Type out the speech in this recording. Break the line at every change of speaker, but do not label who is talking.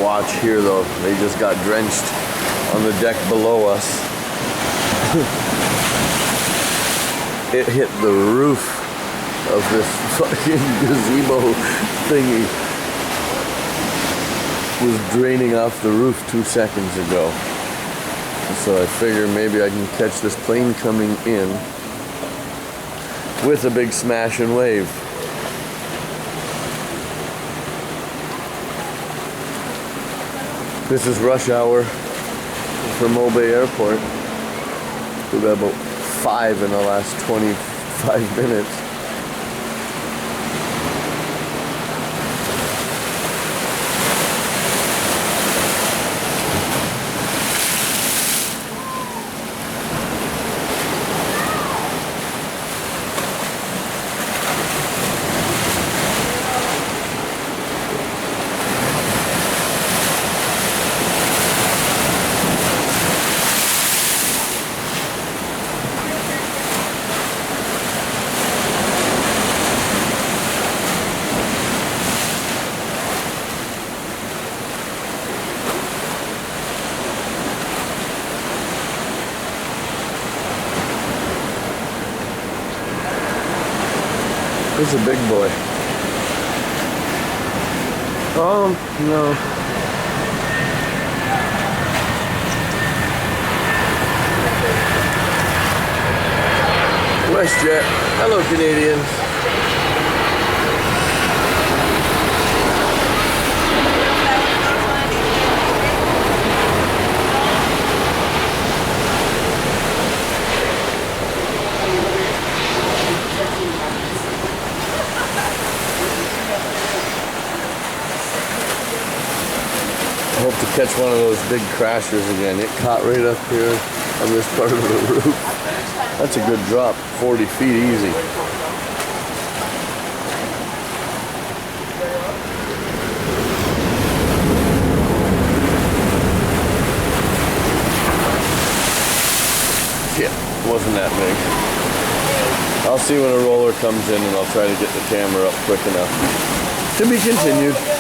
watch here though. They just got drenched on the deck below us. It hit the roof of this fucking gazebo thingy. Was draining off the roof 2 seconds ago. So I figure maybe I can catch this plane coming in with a big smash and wave. This is rush hour for Montego Airport. We've got about 5 in the last 25 minutes. He's a big boy. Oh, no. WestJet. Hello, Canadians. I hope to catch one of those big crashers again. It caught right up here on this part of the roof. That's a good drop, 40 feet easy. Shit, wasn't that big. I'll see when a roller comes in and I'll try to get the camera up quick enough. To be continued.